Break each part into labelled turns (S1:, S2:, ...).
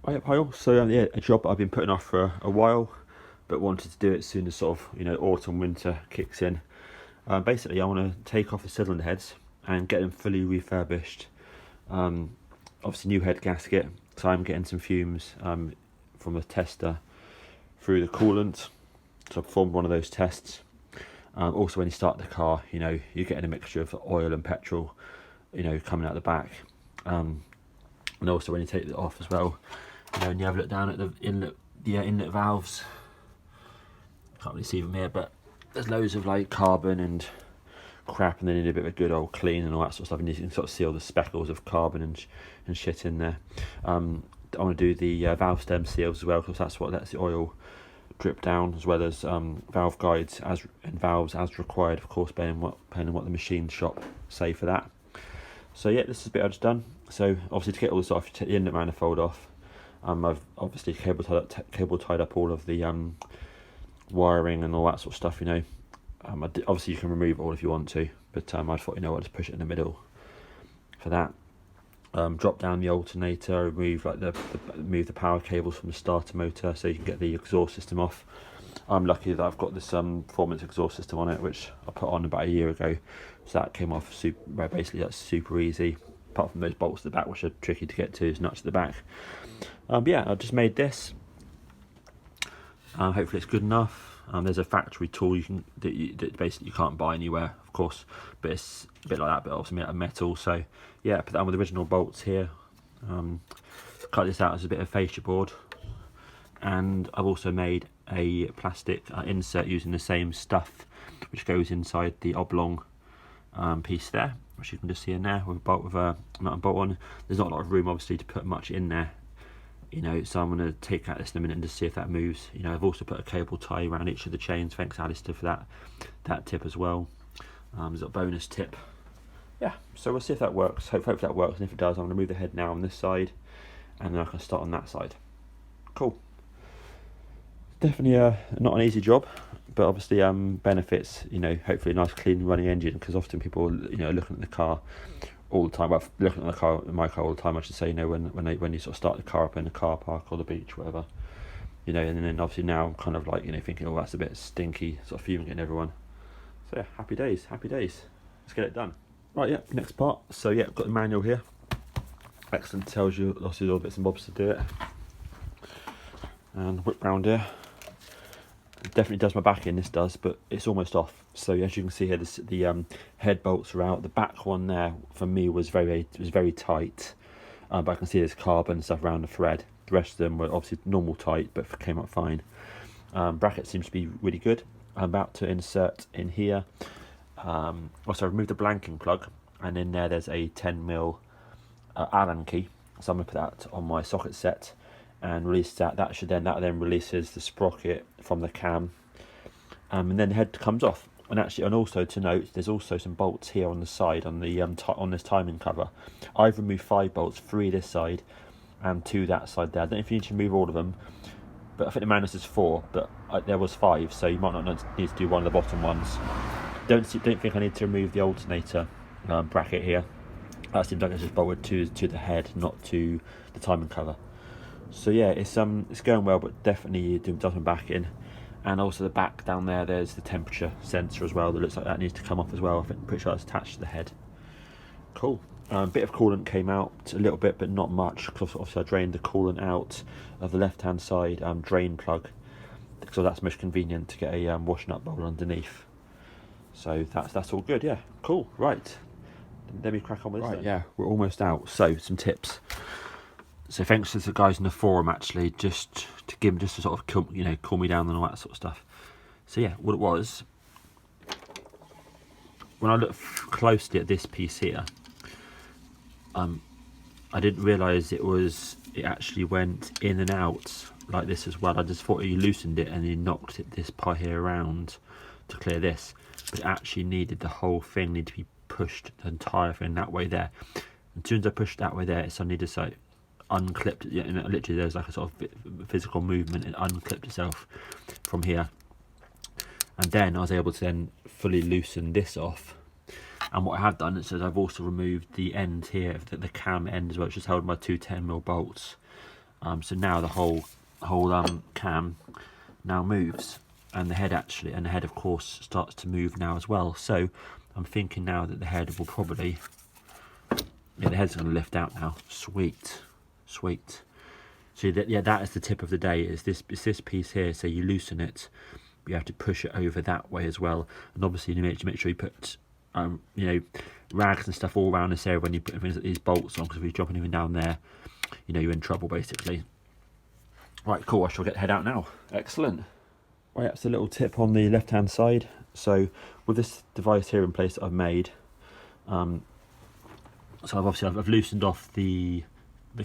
S1: I also yeah, a job that I've been putting off for a while, but wanted to do it as soon as sort of autumn winter kicks in. Basically, I want to take off the cylinder heads and get them fully refurbished. Obviously, new head gasket, so I'm getting some fumes from the tester through the coolant. So I performed one of those tests. Also, when you start the car, you're getting a mixture of oil and petrol, coming out the back. And also when you take it off as well, and you have a look down at the inlet valves. Can't really see them here, but there's loads of like carbon and crap, and they need a bit of a good old clean and all that sort of stuff. And you can sort of see all the speckles of carbon and shit in there. I want to do the valve stem seals as well, because that's what lets the oil drip down, as well as valve guides and valves as required, of course, depending on what the machine shop say for that. So yeah, this is a bit I've just done. So obviously to get all this off, you take the inlet manifold off. I've obviously cable tied up all of the wiring and all that sort of stuff. Obviously you can remove it all if you want to, but I thought I'll just push it in the middle for that. Drop down the alternator, remove the power cables from the starter motor, so you can get the exhaust system off. I'm lucky that I've got this performance exhaust system on it, which I put on about a year ago, so that came off basically that's super easy, apart from those bolts at the back, which are tricky to get to, is nuts at the back. Yeah, I just made this. Hopefully it's good enough. There's a factory tool that basically you can't buy anywhere, of course, but it's a bit like that, but also made out of metal. So yeah, put that on with the original bolts here. Cut this out as a bit of fascia board, and I've also made a plastic insert using the same stuff, which goes inside the oblong piece there, which you can just see in there with a nut and bolt on. There's not a lot of room obviously to put much in there, so I'm going to take out this in a minute and just see if that moves. I've also put a cable tie around each of the chains. Thanks Alistair for that tip as well. There's a bonus tip. Yeah, so we'll see if that works. Hopefully that works, and if it does, I'm going to move the head now on this side, and then I can start on that side. Cool. Definitely not an easy job, but obviously benefits, hopefully a nice clean running engine, because often people looking at the car all the time, well, looking at my car all the time I should say, when you sort of start the car up in the car park or the beach, whatever, and then obviously now I'm kind of like thinking, oh, that's a bit stinky, sort of fuming getting everyone. So yeah, happy days, let's get it done. Right, yeah, next part. So yeah, I've got the manual here. Excellent, tells you obviously all the bits and bobs to do it. And whip round here. It definitely does my back in, this does, but it's almost off. So as you can see here, the head bolts are out. The back one there for me was very tight, but I can see there's carbon and stuff around the thread. The rest of them were obviously normal tight, but came up fine. Bracket seems to be really good. I'm about to insert in here. Also, I removed the blanking plug, and in there's a 10mm Allen key. So I'm going to put that on my socket set and release that. That then releases the sprocket from the cam, and then the head comes off. And also to note, there's also some bolts here on the side on the on this timing cover. I've removed 5 bolts, 3 this side and 2 that side there. I don't know if you need to remove all of them, but I think the manual says 4, but there was 5, so you might not need to do one of the bottom ones. Don't think I need to remove the alternator bracket here. That seems like it's just bolted to the head, not to the timing cover. So yeah, it's going well, but definitely does my back in. And also the back down there's the temperature sensor as well. That looks like that needs to come off as well. I think pretty sure it's attached to the head. Cool. A bit of coolant came out, a little bit, but not much. Because obviously I drained the coolant out of the left-hand side drain plug, so that's most convenient to get a washing up bowl underneath. So that's all good. Yeah, cool. Right, let me crack on with this. Right, yeah, we're almost out. So some tips. So thanks to the guys in the forum actually, just to sort of cool me down and all that sort of stuff. So yeah, what it was, when I looked closely at this piece here, I didn't realise it actually went in and out like this as well. I just thought you loosened it and you knocked this part here around to clear this, but it actually needed the whole thing to be pushed, the entire thing that way there. And as soon as I pushed that way there, it suddenly just like unclipped. Yeah, and literally there's like a sort of physical movement. It unclipped itself from here, and then I was able to then fully loosen this off. And what I have done is I've also removed the end here, the cam end as well, which is held by 2 10mm bolts. So now the whole cam now moves, and the head of course starts to move now as well. So I'm thinking now that the head will probably, yeah, the head's going to lift out now. Sweet. So that is the tip of the day. Is this piece here? So you loosen it, but you have to push it over that way as well. And obviously you need to make sure you put rags and stuff all around this area when you put things like these bolts on, because if you drop anything down there, you're in trouble basically. Right, cool. I shall get the head out now. Excellent. Right, that's a little tip on the left hand side. So with this device here in place that I've made, so I've loosened off the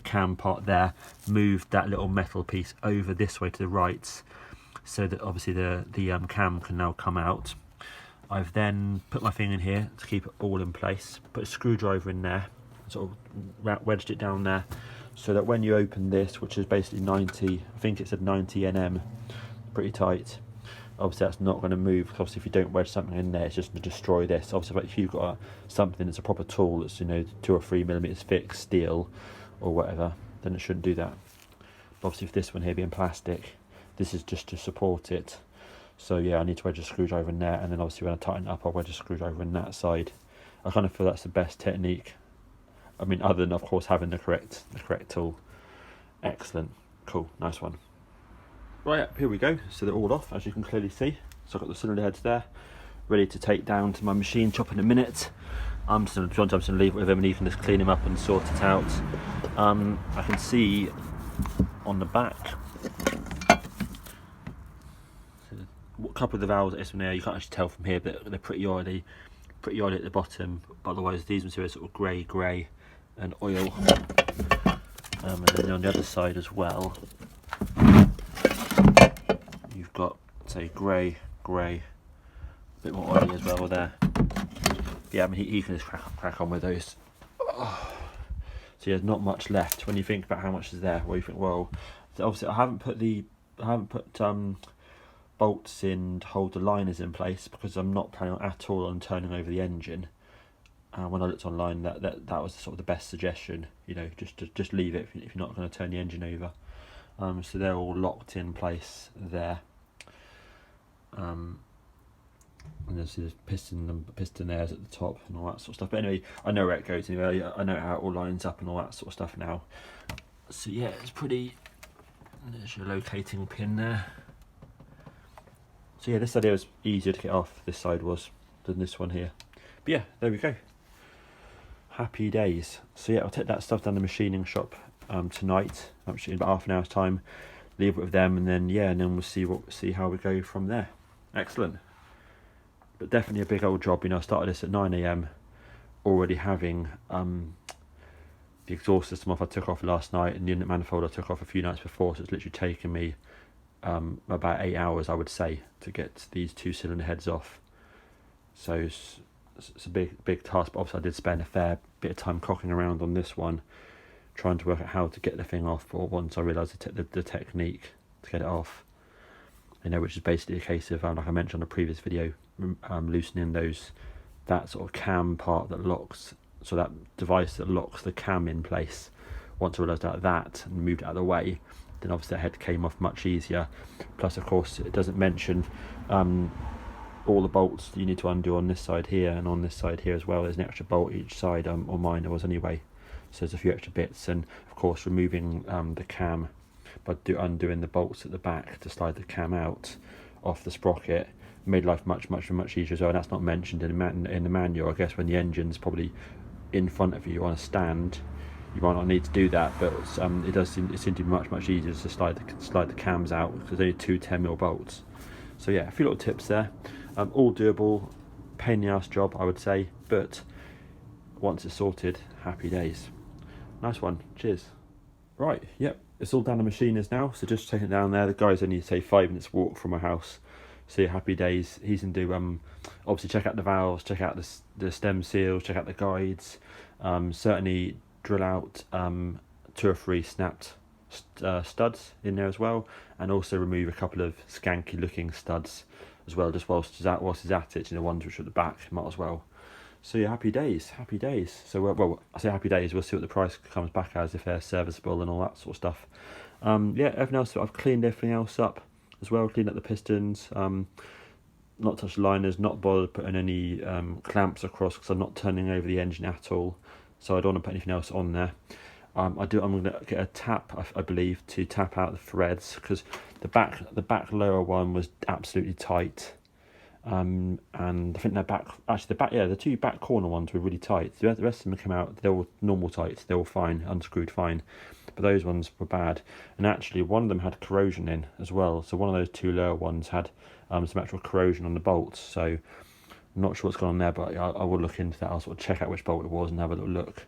S1: cam part there, moved that little metal piece over this way to the right, so that obviously the cam can now come out. I've then put my thing in here to keep it all in place, put a screwdriver in there, sort of wedged it down there, so that when you open this, which is basically 90, I think it said 90 nm, pretty tight, obviously that's not going to move, because obviously if you don't wedge something in there, it's just going to destroy this. Obviously, but if you've got something that's a proper tool that's 2 or 3 millimeters thick steel or whatever, then it shouldn't do that. But obviously, if this one here being plastic, this is just to support it. So yeah, I need to wedge a screwdriver in there, and then obviously when I tighten it up, I'll wedge a screwdriver in that side. I kind of feel that's the best technique. I mean, other than of course having the correct tool. Excellent, cool, nice one. Right, here we go. So they're all off, as you can clearly see. So I've got the cylinder heads there, ready to take down to my machine shop in a minute. I'm just going to leave it with him, and he can just clean him up and sort it out. I can see on the back a couple of the valves at this one here, you can't actually tell from here, but they're pretty oily at the bottom. But otherwise, these materials are sort of grey and oil. And then on the other side as well, you've got, say, grey, a bit more oily as well there. Yeah, I mean, he can just crack on with those. Oh. So yeah, there's not much left. When you think about how much is there, well, you think, well, so obviously I haven't put bolts in to hold the liners in place, because I'm not planning at all on turning over the engine. When I looked online, that was sort of the best suggestion. Just leave it if you're not going to turn the engine over. So they're all locked in place there. And there's piston there's at the top and all that sort of stuff. But anyway, I know where it goes anyway. I know how it all lines up and all that sort of stuff now. So yeah, it's pretty. There's your locating pin there. So yeah, this idea was easier to get off, this side was, than this one here. But yeah, there we go. Happy days. So yeah, I'll take that stuff down the machining shop tonight, actually in about half an hour's time. Leave it with them, and then we'll see how we go from there. Excellent. But definitely a big old job. I started this at 9 AM, already having the exhaust system off I took off last night, and the inlet manifold I took off a few nights before, so it's literally taken me about 8 hours, I would say, to get these 2 cylinder heads off. So it's a big task, but obviously I did spend a fair bit of time cocking around on this one, trying to work out how to get the thing off, but once I realised the technique to get it off, which is basically a case of, like I mentioned on a previous video, loosening that sort of cam part that locks, so that device that locks the cam in place. Once I realised that and moved it out of the way, then obviously the head came off much easier. Plus, of course, it doesn't mention all the bolts that you need to undo on this side here and on this side here as well. There's an extra bolt each side, or mine there was anyway. So there's a few extra bits, and of course removing the cam by undoing the bolts at the back to slide the cam out off the sprocket made life much easier as well. And that's not mentioned in the manual. I guess when the engine's probably in front of you on a stand, you might not need to do that, but it seems to be much easier to slide the cams out, because there's only 2 10mm bolts. So yeah, a few little tips there. All doable, pain in the ass job, I would say, but once it's sorted, happy days. Nice one, cheers. Right, yep, it's all down the machinist now, so just taking it down there. The guy's only, say, 5 minutes walk from my house, so yeah, happy days. He's going to do, obviously check out the valves, check out the stem seals, check out the guides, certainly drill out 2 or 3 snapped studs in there as well, and also remove a couple of skanky looking studs as well, just whilst he's at it, ones which are at the back, might as well. So yeah, happy days. So well, I say happy days, we'll see what the price comes back as, if they're serviceable and all that sort of stuff. Yeah, everything else, I've cleaned everything else up as well, cleaned up the pistons, not touched liners, not bothered putting any clamps across because I'm not turning over the engine at all, so I don't want to put anything else on there. I'm going to get a tap, I believe, to tap out the threads, because the back lower one was absolutely tight. And I think the two back corner ones were really tight. The rest of them came out, they were normal tight, they were fine, unscrewed fine, but those ones were bad. And actually, one of them had corrosion in as well. So one of those two lower ones had some actual corrosion on the bolts. So I'm not sure what's going on there, but I will look into that. I'll sort of check out which bolt it was and have a little look.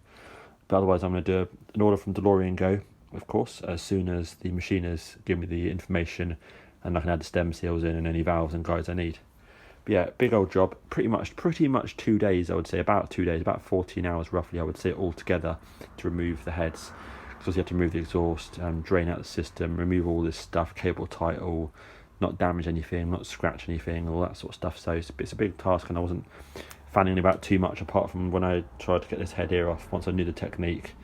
S1: But otherwise, I'm going to do an order from DeLorean Go, of course, as soon as the machiners give me the information and I can add the stem seals in and any valves and guides I need. But yeah, big old job. Pretty much 2 days, I would say, about 2 days, about 14 hours roughly, I would say, all together to remove the heads. Because you have to remove the exhaust, drain out the system, remove all this stuff, cable title, not damage anything, not scratch anything, all that sort of stuff. So it's a big task, and I wasn't fanning about too much, apart from when I tried to get this head here off. Once I knew the technique,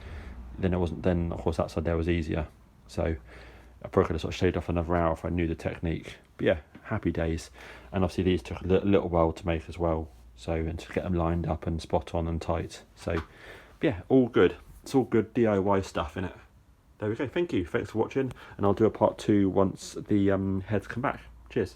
S1: then of course that side there was easier. So I probably could have sort of shaved off another hour if I knew the technique. But yeah, happy days. And obviously these took a little while to make as well, so, and to get them lined up and spot on and tight. So yeah, all good. It's all good DIY stuff in it. There we go. Thanks for watching, and I'll do a part 2 once the heads come back. Cheers.